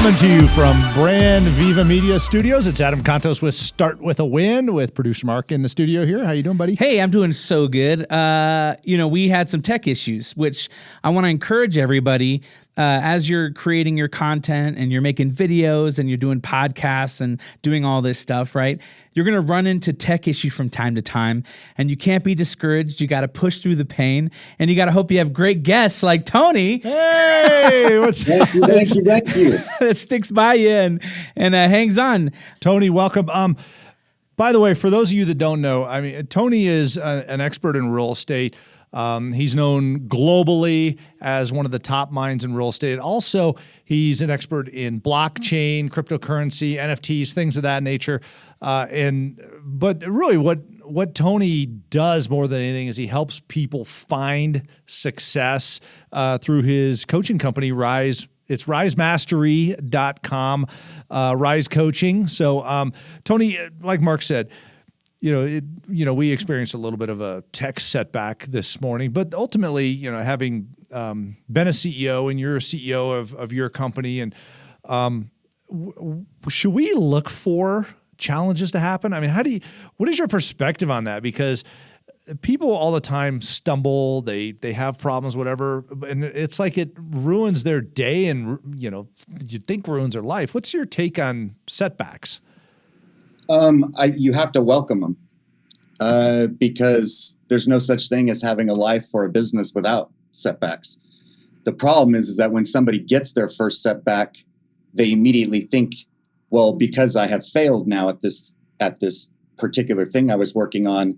Coming to you from Brand Viva Media Studios, it's Adam Contos with Start With a Win with producer Mark in the studio here. How you doing, buddy? Hey, I'm doing so good. We had some tech issues, which I want to encourage everybody as you're creating your content and you're making videos and you're doing podcasts and doing all this stuff, right? You're going to run into tech issues from time to time, and you can't be discouraged. You got to push through the pain, and you got to hope you have great guests like Tony. Hey, what's Thank you. That sticks by you and hangs on. Tony, welcome. By the way, for those of you that don't know, I mean, Tony is an expert in real estate. He's known globally as one of the top minds in real estate. Also, he's an expert in blockchain, cryptocurrency, NFTs, things of that nature. But really what Tony does more than anything is he helps people find success through his coaching company, R.I.S.E. It's risemastery.com, R.I.S.E. coaching. So, Tony, like Mark said, we experienced a little bit of a tech setback this morning, but ultimately, having been a CEO and you're a CEO of your company, and should we look for challenges to happen? I mean, what is your perspective on that? Because people all the time stumble, they have problems, whatever, and it's like it ruins their day and, you'd think ruins their life. What's your take on setbacks? You have to welcome them because there's no such thing as having a life or a business without setbacks. The problem is that when somebody gets their first setback, they immediately think, well, because I have failed now at this particular thing I was working on,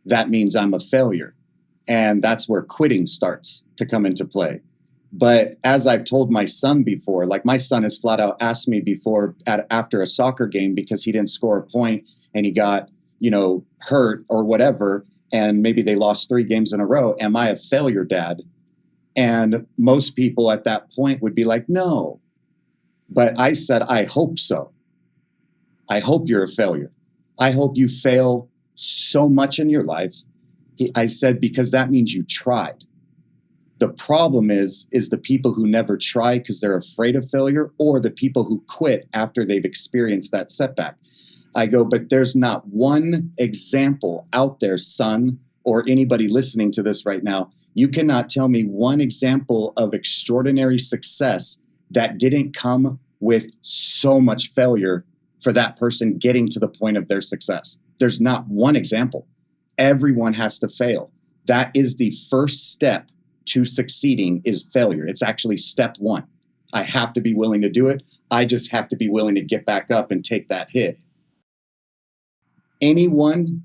that means I'm a failure. And that's where quitting starts to come into play. But as I've told my son before, like my son has flat out asked me before after a soccer game because he didn't score a point and he got, hurt or whatever, and maybe they lost 3 games in a row. Am I a failure, Dad? And most people at that point would be like, no. But I said, I hope so. I hope you're a failure. I hope you fail so much in your life. I said, because that means you tried. The problem is the people who never try because they're afraid of failure, or the people who quit after they've experienced that setback. I go, but there's not one example out there, son, or anybody listening to this right now. You cannot tell me one example of extraordinary success that didn't come with so much failure for that person getting to the point of their success. There's not one example. Everyone has to fail. That is the first step to succeeding, is failure. It's actually step 1. I have to be willing to do it. I just have to be willing to get back up and take that hit. Anyone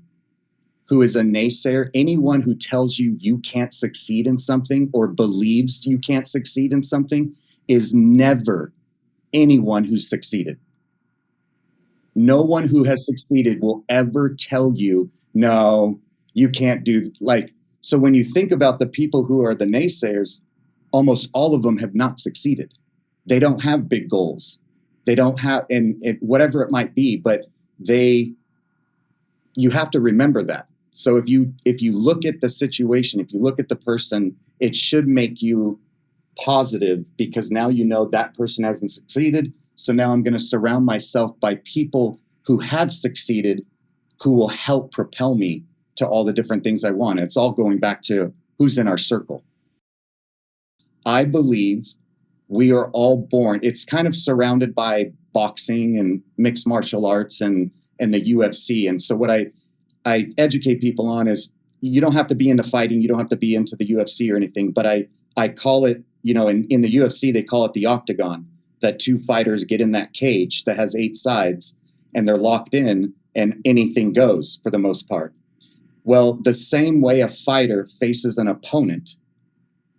who is a naysayer, anyone who tells you you can't succeed in something or believes you can't succeed in something is never anyone who's succeeded. No one who has succeeded will ever tell you, no, you can't do so when you think about the people who are the naysayers, almost all of them have not succeeded. They don't have big goals. They don't have, and whatever it might be, but you have to remember that. So if you look at the situation, if you look at the person, it should make you positive because now you know that person hasn't succeeded. So now I'm going to surround myself by people who have succeeded, who will help propel me to all the different things I want. It's all going back to who's in our circle. I believe we are all born. It's kind of surrounded by boxing and mixed martial arts and the UFC. And so what I educate people on is you don't have to be into fighting. You don't have to be into the UFC or anything. But I call it, in the UFC, they call it the octagon, that 2 fighters get in that cage that has 8 sides and they're locked in and anything goes for the most part. Well, the same way a fighter faces an opponent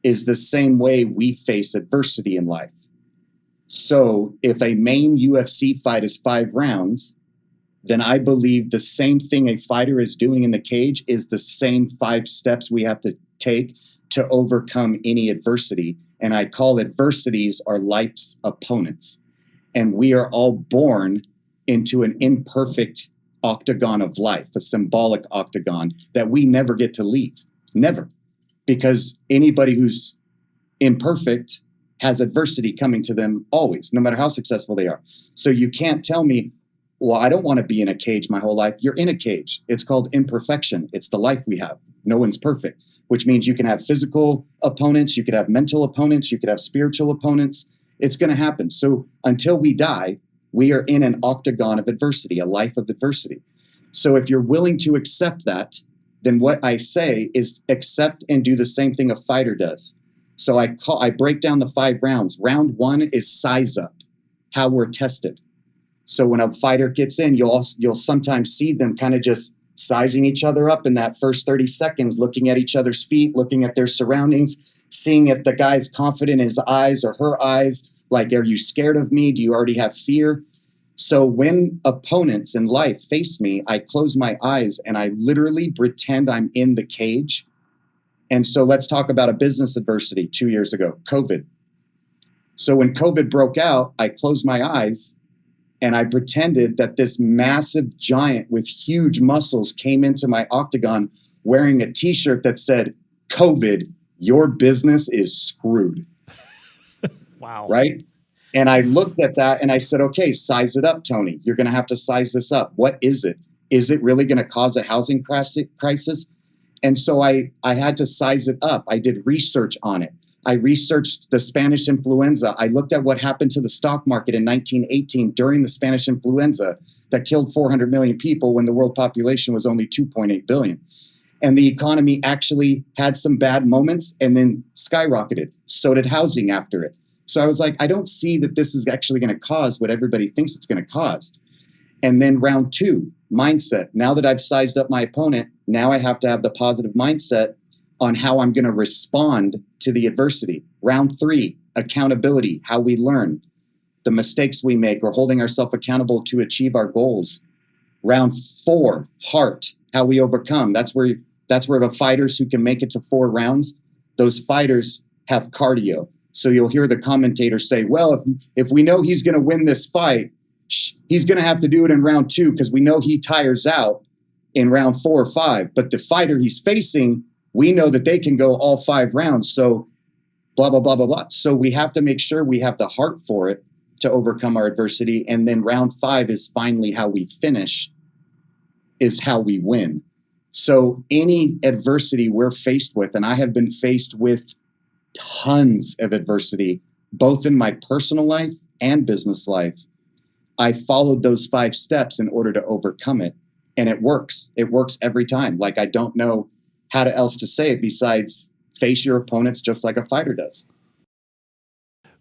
is the same way we face adversity in life. So if a main UFC fight is 5 rounds, then I believe the same thing a fighter is doing in the cage is the same 5 steps we have to take to overcome any adversity. And I call adversities our life's opponents. And we are all born into an imperfect octagon of life, a symbolic octagon that we never get to leave. Never. Because anybody who's imperfect has adversity coming to them always, no matter how successful they are. So you can't tell me, well, I don't want to be in a cage my whole life. You're in a cage. It's called imperfection. It's the life we have. No one's perfect, which means you can have physical opponents, you could have mental opponents, you could have spiritual opponents. It's going to happen. So until we die, we are in an octagon of adversity, a life of adversity. So if you're willing to accept that, then what I say is accept and do the same thing a fighter does. So I break down the 5 rounds. Round 1 is size up, how we're tested. So when a fighter gets in, you'll sometimes see them kind of just sizing each other up in that first 30 seconds, looking at each other's feet, looking at their surroundings, seeing if the guy's confident in his eyes or her eyes. Like, are you scared of me? Do you already have fear? So when opponents in life face me, I close my eyes and I literally pretend I'm in the cage. And so let's talk about a business adversity 2 years ago, COVID. So when COVID broke out, I closed my eyes and I pretended that this massive giant with huge muscles came into my octagon wearing a t-shirt that said, COVID, your business is screwed. Wow. Right? And I looked at that and I said, okay, size it up, Tony. You're going to have to size this up. What is it? Is it really going to cause a housing crisis? And so I had to size it up. I did research on it. I researched the Spanish influenza. I looked at what happened to the stock market in 1918 during the Spanish influenza that killed 400 million people when the world population was only 2.8 billion. And the economy actually had some bad moments and then skyrocketed. So did housing after it. So I was like, I don't see that this is actually going to cause what everybody thinks it's going to cause. And then round 2, mindset. Now that I've sized up my opponent, now I have to have the positive mindset on how I'm going to respond to the adversity. Round 3, accountability, how we learn, the mistakes we make, or holding ourselves accountable to achieve our goals. Round 4, heart, how we overcome. That's where the fighters who can make it to 4 rounds, those fighters have cardio. So you'll hear the commentator say, well, if we know he's going to win this fight, he's going to have to do it in round 2 because we know he tires out in round 4 or 5. But the fighter he's facing, we know that they can go all 5 rounds. So blah, blah, blah, blah, blah. So we have to make sure we have the heart for it to overcome our adversity. And then round 5 is finally how we finish, is how we win. So any adversity we're faced with, and I have been faced with tons of adversity, both in my personal life and business life, I followed those 5 steps in order to overcome it. And it works. It works every time. Like, I don't know how else to say it besides face your opponents just like a fighter does.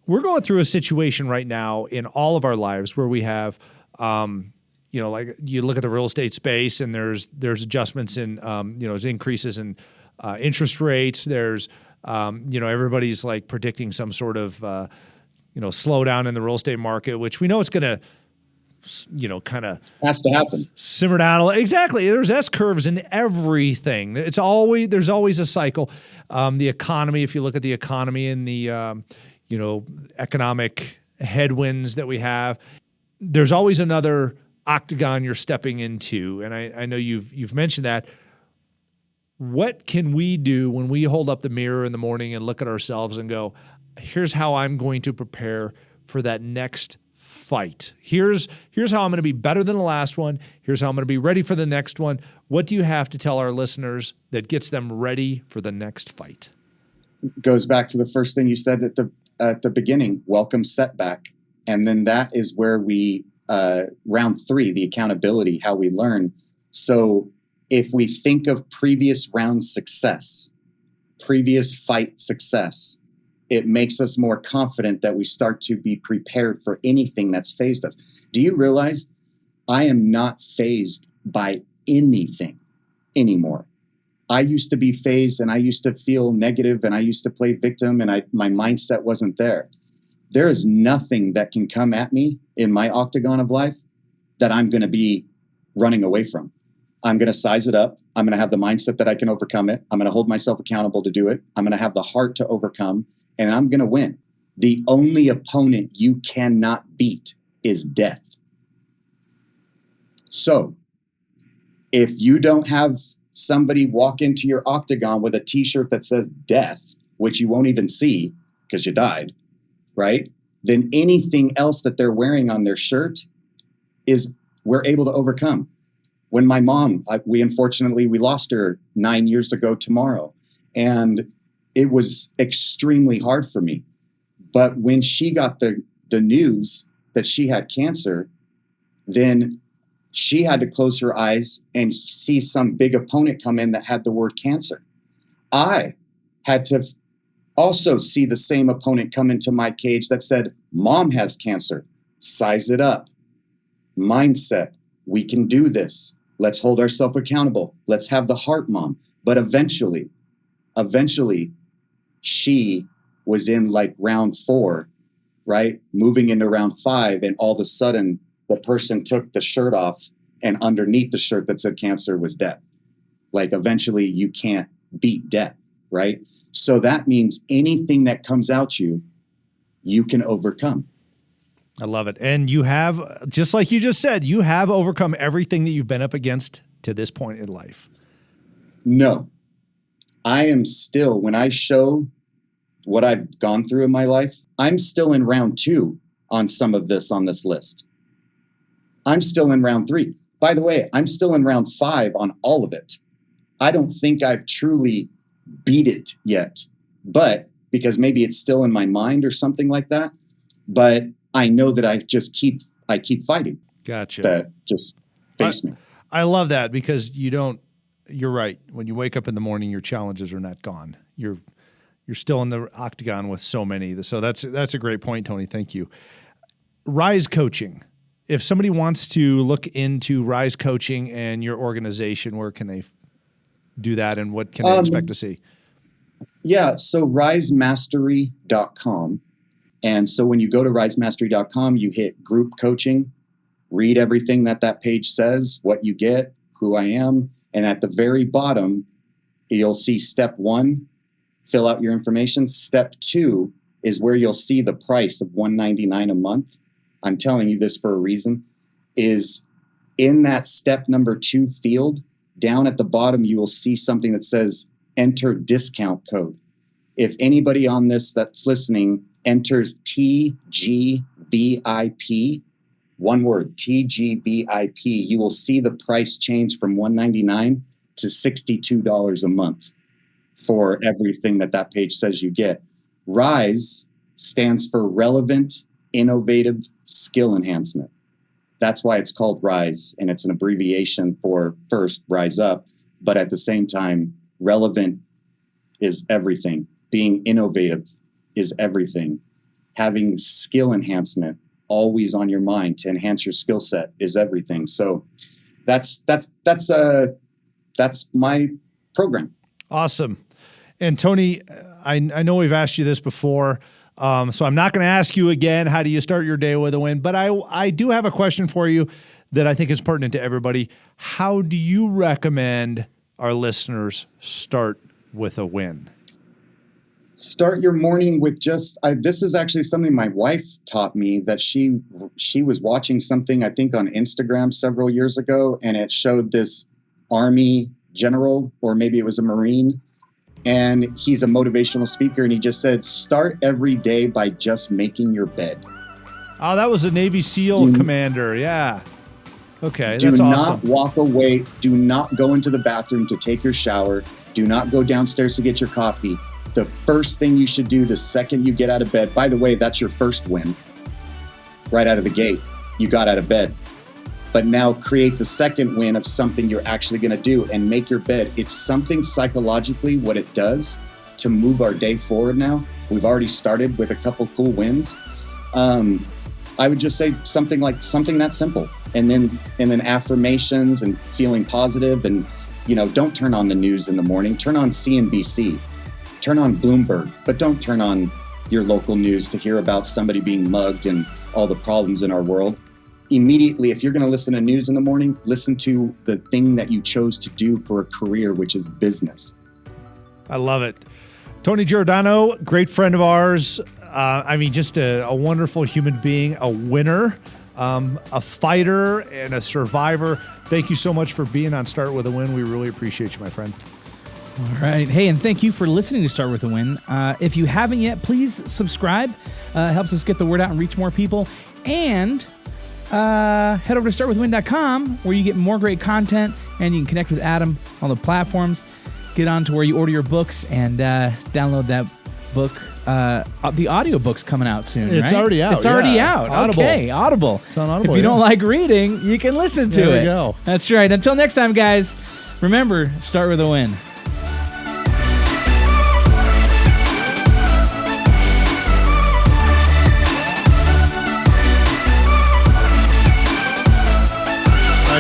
We're going through a situation right now in all of our lives where we have, like you look at the real estate space and there's adjustments in, there's increases in interest rates. There's, everybody's like predicting some sort of, slowdown in the real estate market, which we know it's going to, kind of has to happen. Simmer down. Exactly. There's S curves in everything. There's always a cycle. The economy, if you look at the economy and the, economic headwinds that we have, there's always another octagon you're stepping into. And I know you've mentioned that. What can we do when we hold up the mirror in the morning and look at ourselves and go, here's how I'm going to prepare for that next fight. Here's how I'm going to be better than the last one. Here's how I'm going to be ready for the next one. What do you have to tell our listeners that gets them ready for the next fight? Goes back to the first thing you said at the beginning, welcome setback. And then that is where we, round 3, the accountability, how we learn. So if we think of previous round success, previous fight success, it makes us more confident that we start to be prepared for anything that's fazed us. Do you realize I am not fazed by anything anymore? I used to be fazed and I used to feel negative and I used to play victim and my mindset wasn't there. There is nothing that can come at me in my octagon of life that I'm going to be running away from. I'm going to size it up. I'm going to have the mindset that I can overcome it. I'm going to hold myself accountable to do it. I'm going to have the heart to overcome, and I'm going to win. The only opponent you cannot beat is death. So if you don't have somebody walk into your octagon with a t-shirt that says death, which you won't even see because you died, right? Then anything else that they're wearing on their shirt we're able to overcome. When my mom, we lost her 9 years ago tomorrow, and it was extremely hard for me. But when she got the news that she had cancer, then she had to close her eyes and see some big opponent come in that had the word cancer. I had to also see the same opponent come into my cage that said, Mom has cancer, size it up. Mindset, we can do this. Let's hold ourselves accountable. Let's have the heart, Mom. But eventually, she was in like round 4, right? Moving into round 5. And all of a sudden, the person took the shirt off, and underneath the shirt that said cancer was death. Like eventually you can't beat death, right? So that means anything that comes out you can overcome. I love it. And you have, just like you just said, you have overcome everything that you've been up against to this point in life. No, I am still, when I show what I've gone through in my life, I'm still in round 2 on some of this on this list. I'm still in round 3. By the way, I'm still in round 5 on all of it. I don't think I've truly beat it yet, but because maybe it's still in my mind or something like that. But I know that I keep fighting. Gotcha. That just face me. I love that because you're right. When you wake up in the morning, your challenges are not gone. You're still in the octagon with so many. So that's a great point, Tony. Thank you. R.I.S.E coaching. If somebody wants to look into R.I.S.E coaching and your organization, where can they do that and what can they expect to see? Yeah, so risemastery.com. And so when you go to risemastery.com, you hit group coaching, read everything that page says, what you get, who I am. And at the very bottom, you'll see step 1, fill out your information. Step 2 is where you'll see the price of $199 a month. I'm telling you this for a reason, is in that step number 2 field, down at the bottom, you will see something that says enter discount code. If anybody on this that's listening enters TGVIP, one word, TGVIP, you will see the price change from $199 to $62 a month for everything that page says you get. RISE stands for Relevant Innovative Skill Enhancement. That's why it's called RISE, and it's an abbreviation for first, rise up, but at the same time, relevant is everything. Being innovative is everything. Having skill enhancement always on your mind to enhance your skill set is everything. So that's my program. Awesome. And Tony, I know we've asked you this before, so I'm not going to ask you again, how do you start your day with a win? But I do have a question for you that I think is pertinent to everybody. How do you recommend our listeners start with a win? Start your morning with this is actually something my wife taught me, that she was watching something, I think on Instagram several years ago, and it showed this Army general, or maybe it was a Marine, and he's a motivational speaker, and he just said, start every day by just making your bed. Oh, that was a Navy SEAL commander. Yeah. Okay, that's awesome. Do not walk away. Do not go into the bathroom to take your shower. Do not go downstairs to get your coffee. The first thing you should do the second you get out of bed, by the way, that's your first win. Right out of the gate, you got out of bed. But now create the second win of something you're actually going to do and make your bed. It's something psychologically what it does to move our day forward now. We've already started with a couple cool wins. I would just say something that simple. And then affirmations and feeling positive, and don't turn on the news in the morning. Turn on CNBC. Turn on Bloomberg, but don't turn on your local news to hear about somebody being mugged and all the problems in our world. Immediately, if you're going to listen to news in the morning, listen to the thing that you chose to do for a career, which is business. I love it. Tony Giordano, great friend of ours. Just a wonderful human being, a winner, a fighter, and a survivor. Thank you so much for being on Start With a Win. We really appreciate you, my friend. All right. Hey, and thank you for listening to Start With a Win. If you haven't yet, please subscribe. Helps us get the word out and reach more people. And head over to startwithwin.com where you get more great content and you can connect with Adam on the platforms. Get on to where you order your books and download that book. The audiobook's coming out soon, It's right? already out. It's already yeah. out. Audible. Okay, Audible. It's on Audible. If you don't like reading, you can listen to There it. we go. That's right. Until next time, guys, remember, start with a win.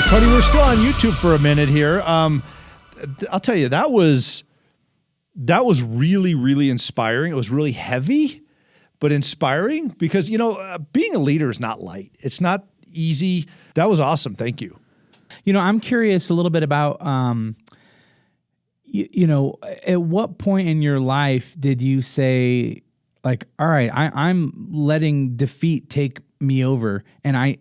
Tony, we're still on YouTube for a minute here. I'll tell you, that was really, really inspiring. It was really heavy, but inspiring because, being a leader is not light. It's not easy. That was awesome. Thank you. I'm curious a little bit about, at what point in your life did you say, like, all right, I'm letting defeat take me over, and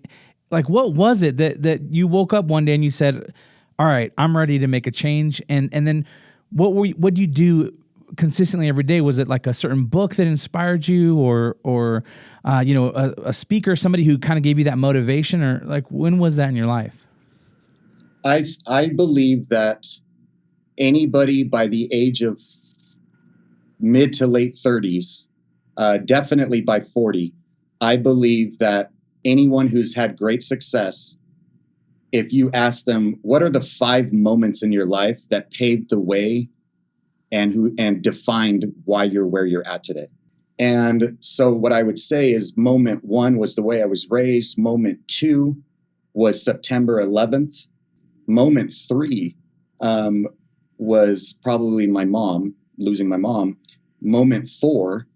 what was it that you woke up one day and you said, all right, I'm ready to make a change? And then what'd you do consistently every day? Was it like a certain book that inspired you or a speaker, somebody who kind of gave you that motivation, or like, when was that in your life? I believe that anybody by the age of mid to late 30s, definitely by 40, I believe that anyone who's had great success, if you ask them, what are the 5 moments in your life that paved the way and defined why you're where you're at today? And so what I would say is moment 1 was the way I was raised. Moment 2 was September 11th. Moment 3 was probably my mom, losing my mom. Moment 4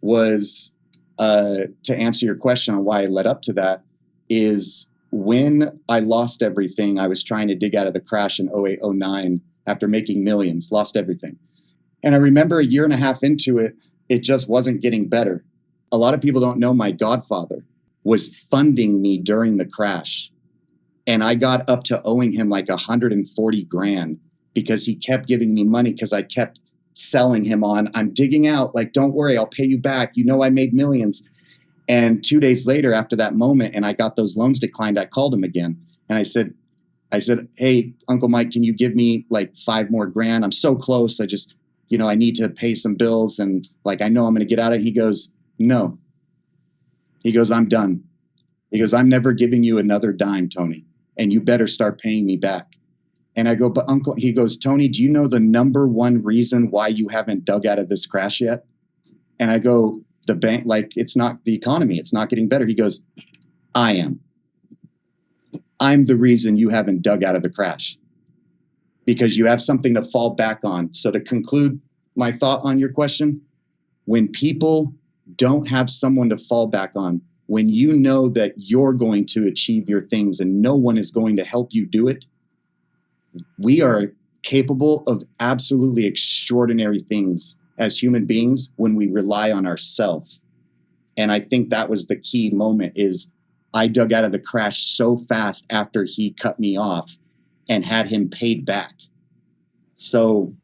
was, to answer your question on why I led up to that, is when I lost everything. I was trying to dig out of the crash in 08, 09 after making millions, lost everything. And I remember a year and a half into it, it just wasn't getting better. A lot of people don't know my godfather was funding me during the crash. And I got up to owing him like 140 grand because he kept giving me money because I kept selling him on, I'm digging out, like, don't worry, I'll pay you back. I made millions. And 2 days later, after that moment, and I got those loans declined, I called him again. And I said, hey, Uncle Mike, can you give me like 5 more grand? I'm so close. I just, I need to pay some bills. And like, I know I'm going to get out of it. He goes, no. He goes, I'm done. He goes, I'm never giving you another dime, Tony. And you better start paying me back. And I go, but Uncle, he goes, Tony, do you know the number 1 reason why you haven't dug out of this crash yet? And I go, the bank, like, it's not the economy. It's not getting better. He goes, I am. I'm the reason you haven't dug out of the crash because you have something to fall back on. So to conclude my thought on your question, when people don't have someone to fall back on, when you know that you're going to achieve your things and no one is going to help you do it, we are capable of absolutely extraordinary things as human beings when we rely on ourselves. And I think that was the key moment is I dug out of the crash so fast after he cut me off and had him paid back. So,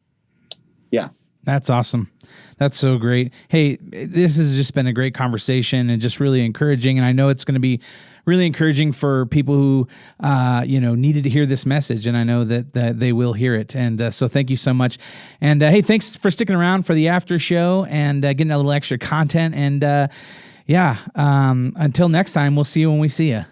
yeah. That's awesome. That's so great. Hey, this has just been a great conversation and just really encouraging. And I know it's going to be really encouraging for people who, needed to hear this message. And I know that they will hear it. And so thank you so much. And hey, thanks for sticking around for the after show and getting a little extra content. And until next time, we'll see you when we see you.